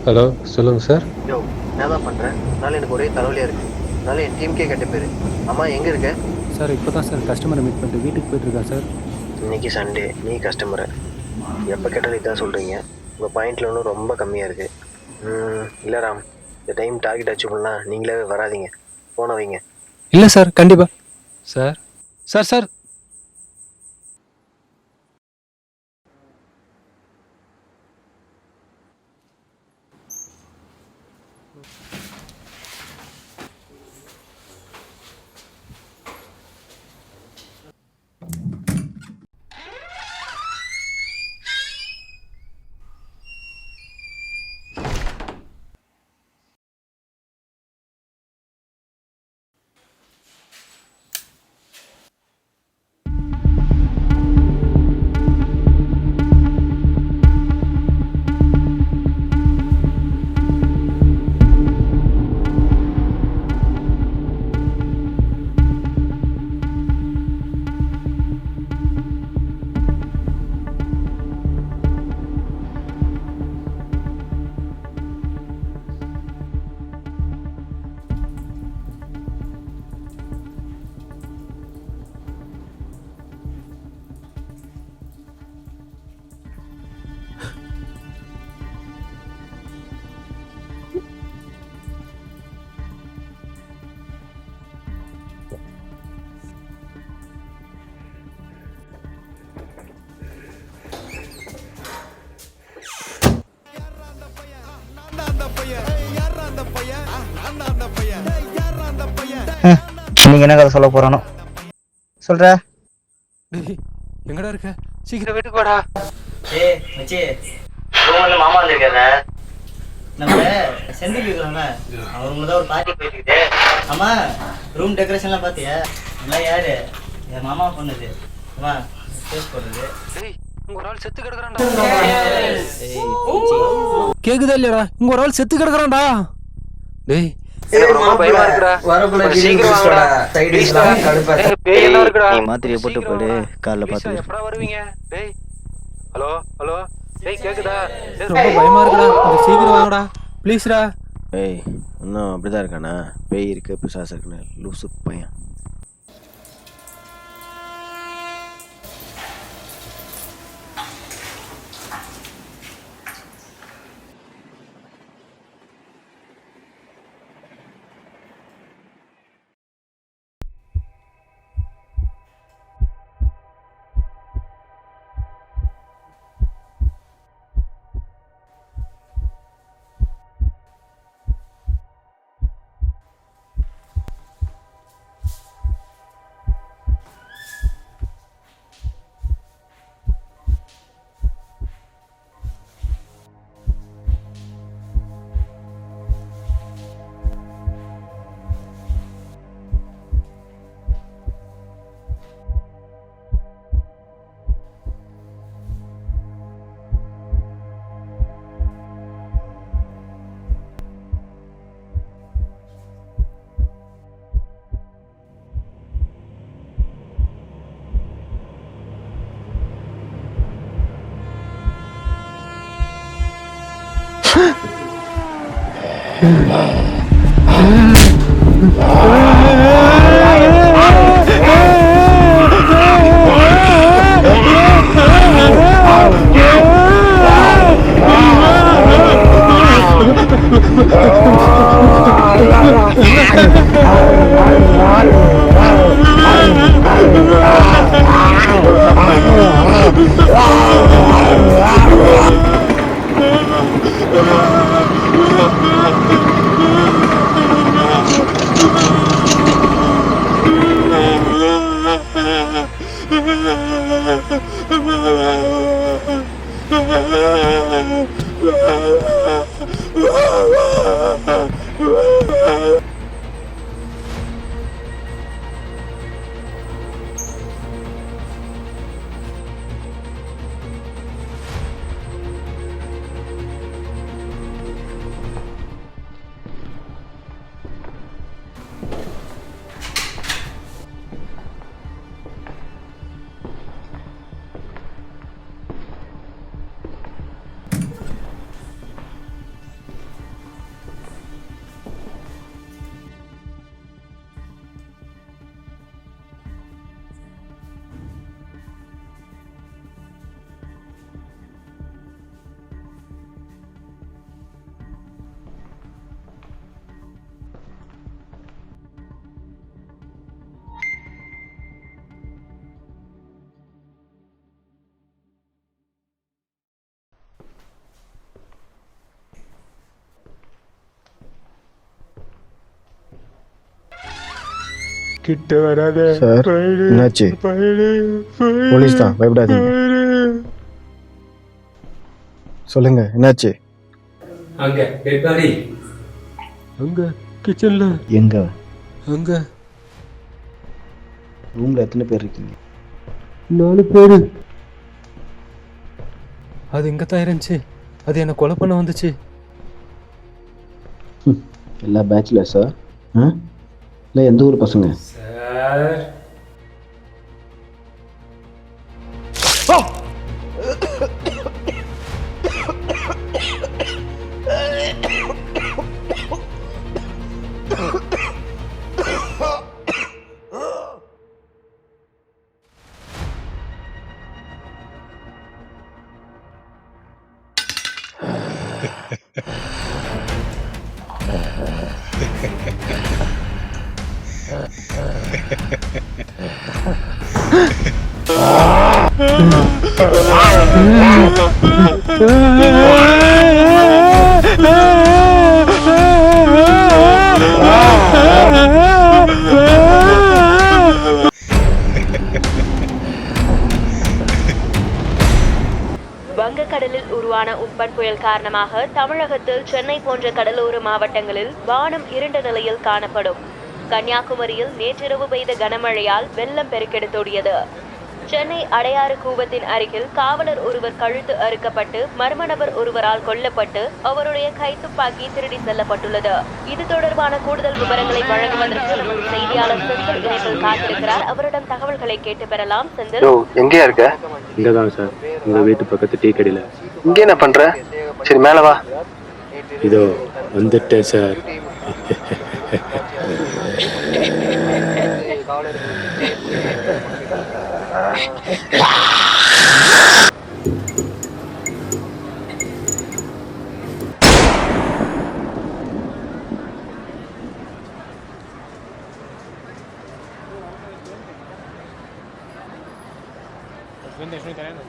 Hello சொல்லுங்கள் sir. யோ என்ன தான் பண்ணுறேன்? அதனால எனக்கு ஒரே தலைவலியாக இருக்குது. அதனால என் டீமுக்கே கெட்ட பேர். அம்மா எங்கே இருக்க? சார் இப்போ தான் சார் கஸ்டமரை மீட் பண்ணிட்டு வீட்டுக்கு போயிட்டுருக்கேன் சார். இன்றைக்கி சண்டே, நீ கஸ்டமரை எப்போ கேட்டாலும் இதான் சொல்கிறீங்க. உங்கள் பாயிண்டில் ஒன்றும் ரொம்ப கம்மியாக இருக்குது. இல்லை ராம், இந்த டைம் டார்கெட் அச்சீவ் பண்ணலாம். நீங்களே வராதிங்க, போன வைங்க. இல்லை சார், கண்டிப்பாக சார். சார் சார் நீங்க என்ன கதை சொல்ல போறானோ சொல்ற. எங்கடா இருக்க? சீக்கிரம் வீட்டுக்கு வாடா. ஏய் மச்சி, ரூம் வந்து மாமா வந்திருக்காரு. நம்ம செந்தில் இருக்கிறோம்ல, அவர் ரூம்ல தான் ஒரு பார்ட்டி போயிட்டு இருக்குது. ஆமா, ரூம் டெக்கரேஷன்லாம் பாத்தியா? எல்லாம் யாரு? என் மாமா பண்ணுது. ஆமா, ஸ்டேஜ் போடுறது. இங்க ஒரு ஆள் செத்து கிடக்குறான்டா. கேக்குதா இல்லையாடா? இங்க ஒரு ஆள் செத்து கிடக்குறான்டா. டேய் ரொம்ப பயமா இருக்குடா. சீக்கிரம் வாங்கடா. பேய் என்ன இருக்குடா? நீ மாத்திரையை போட்டு போடு, காலைல பார்த்து. எப்படா வருவீங்க? டேய் ஹலோ ஹலோ, டேய் கேக்குதா? ரொம்ப பயமா இருக்குடா, கொஞ்சம் சீக்கிரம் வாங்கடா ப்ளீஸ்டா. ஏய் இன்னும் அப்படிதான் இருக்கானா? பேய் இருக்கு, பிசாசு இருக்குன்னு லூசு பையன். Oh கிட்ட வராத. சார், என்னாச்சு? போலீஸ் தான், பயப்படாதீங்க. சொல்லுங்க, என்னாச்சு? அங்க டெட் பாடி. அங்க கிச்சன்ல. எங்க? அங்க ரூம்ல எத்தனை பேர் இருக்கீங்க? 4 பேரு. அது இங்க தான் இருந்துச்சு. அது என்ன கொலை பண்ண வந்துச்சு. எல்லா பேச்சுலர்ஸா? இல்லை எந்த ஊர் பசங்க? சார் வங்கக்கடலில் உருவான உம்பன் புயல் காரணமாக தமிழகத்தில் சென்னை போன்ற கடலோர மாவட்டங்களில் வானம் இருண்ட நிலையில் காணப்படும். கன்னியாகுமரியில் நேற்றிரவு பெய்த கனமழையால் வெள்ளம் பெருக்கெடுத்தோடியது. சென்னை அடையாறு கூவத்தின் அருகில் காவலர் ஒருவர் கழுத்து அறுக்கப்பட்டு மர்ம நபர் ஒருவரால் கொல்லப்பட்டு அவருடைய கைத்துப்பாக்கி திருடி செல்லப்பட்டுள்ளது. இது தொடர்பான கூடுதல் விவரங்களை வழங்குவதற்கு நமது செய்தியாளர் செந்தில் இணைப்பில் காத்திருக்கிறார். அவரிடம் தகவல்களை கேட்டு பெறலாம். செந்தில், எங்கேயா இருக்க? இங்கதான் சார், உங்க வீட்டு பக்கத்து டீ கடையில. இங்கே என்ன பண்ற? சரி மேல வா. இதோ வந்துட்டேன் சார். Vende, soy italiano.